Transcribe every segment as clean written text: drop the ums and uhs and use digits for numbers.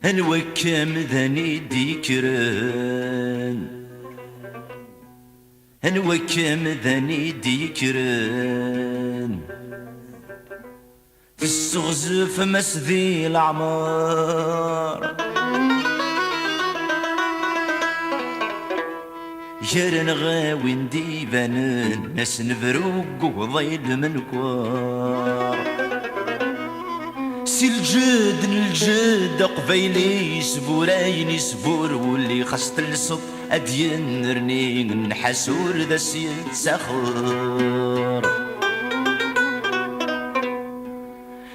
هنوكم ذني ديكرن هنوكم ذني ديكرن في السغزف مسذي العمار جرن غاوين ديبانن ناس نفروق وضيل من كوار سي الجد الجد قبيلي سبوراين سبور واللي خاصة الصوت أدين رني نحسور ذا سيد سخر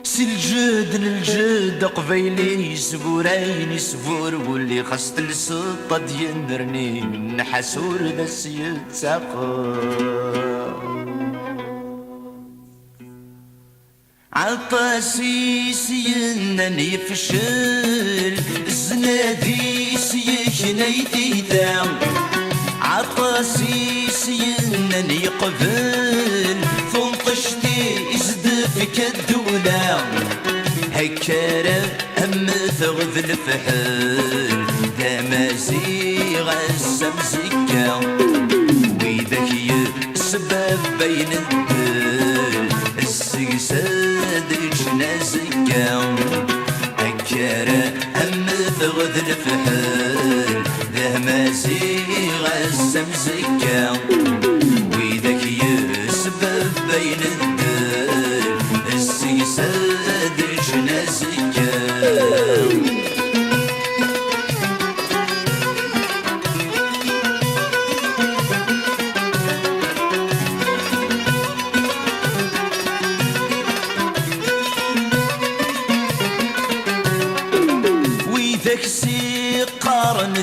سي الجد الجد قبيلي سبوراين سبور واللي خاصة الصوت أدين رني نحسور ذا سيد سخر عطاسي سينا يفشل الزنادي سيكنيتي ذا عطاسي سينا يقبل ثم طشتي ازدفك الدولة هكارة أم ثغذ الفحل ذا مازيغ السمزكة ويذاك السبب بين الدل السيساد جنازكا هكارة أم ثغذ الفحل ذا مازيغ السمزكة ويذاك السبب بين الدل السيساد جنازكا قارن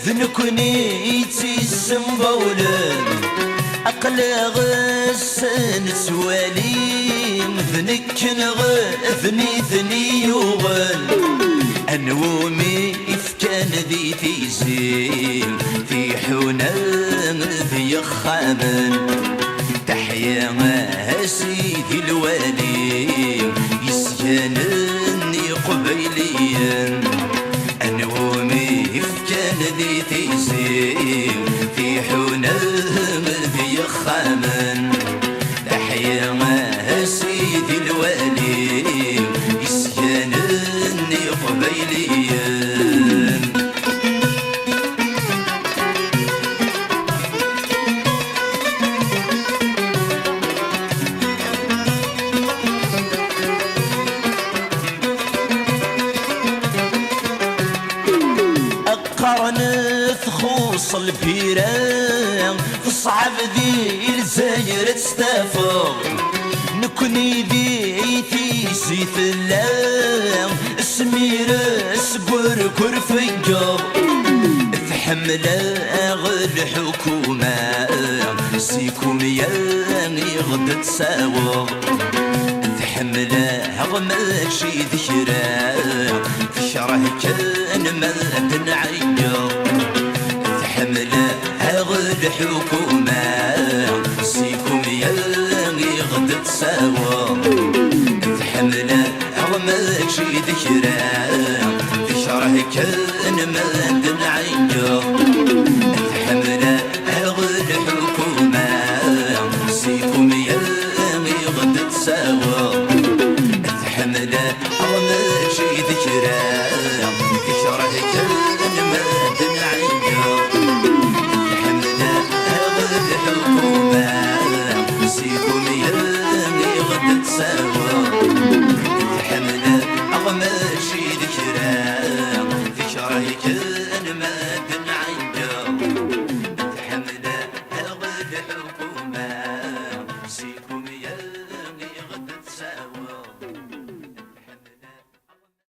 ذنكني تيسم بولن أقلغ السن سواليم ذنكن ذني يغن أنومي إفكان ذي تيزيم في حنان ذي خامن تحيا سيدي الوالي يسجنني قبيليا أنومي إفكان ذي تيزيم في حنان ذي خامن تحيا سيدي الوالي يسجنني قبيليا تخوص البيران تصعب ذي الزاير تستافر نكوني ذي تيسي ثلام سمير سبر كرفيقر تحمل غير الحكومة سيكم ياني غدا تساور تحمل ماشي ذكرى في شره كان ما تنعير تحمل غير الحكومة سيكم ياني غدا تساور تحمل ماشي ذكرى في شره كان ما تنعير تحمل غير الحكومة سيكم ياني غدا تساور تحمل ماشي ذكرى في شره كان ما تنعير تحمل غير الحكومة سيكم ياني غدا تساور